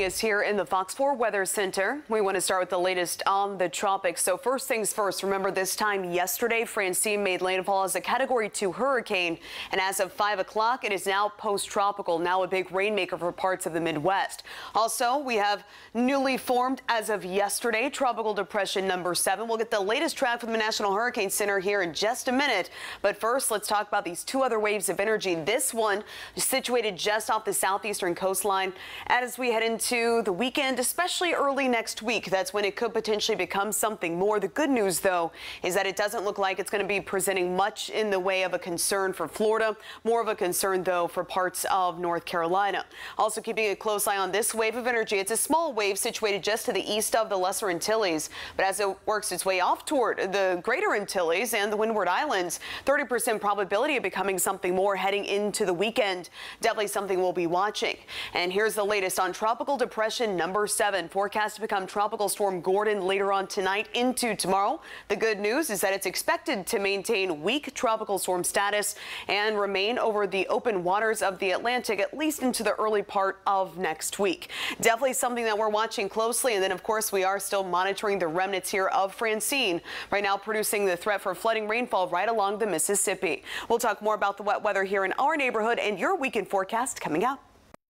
joining us here in the Fox 4 Weather Center. We want to start with the latest on the tropics. So first things first, remember this time yesterday, Francine made landfall as a Category 2 hurricane. And as of 5 o'clock, it is now post-tropical, now a big rainmaker for parts of the Midwest. Also, we have newly formed as of yesterday, Tropical Depression number 7. We'll get the latest track from the National Hurricane Center here in just a minute. But first, let's talk about these two other waves of energy. This one is situated just off the southeastern coastline. As we head into the weekend, especially early next week, that's when it could potentially become something more. The good news, though, is that it doesn't look like it's going to be presenting much in the way of a concern for Florida. More of a concern, though, for parts of North Carolina. Also keeping a close eye on this wave of energy. It's a small wave situated just to the east of the Lesser Antilles. But as it works its way off toward the Greater Antilles and the Windward Islands, 30% probability of becoming something more heading into the weekend. Definitely something we'll be watching. And here's the latest on Tropical Depression number 7, forecast to become Tropical Storm Gordon later on tonight into tomorrow. The good news is that it's expected to maintain weak tropical storm status and remain over the open waters of the Atlantic at least into the early part of next week. Definitely something that we're watching closely. And then, of course, we are still monitoring the remnants here of Francine, right now producing the threat for flooding rainfall right along the Mississippi. We'll talk more about the wet weather here in our neighborhood and your weekend forecast coming up.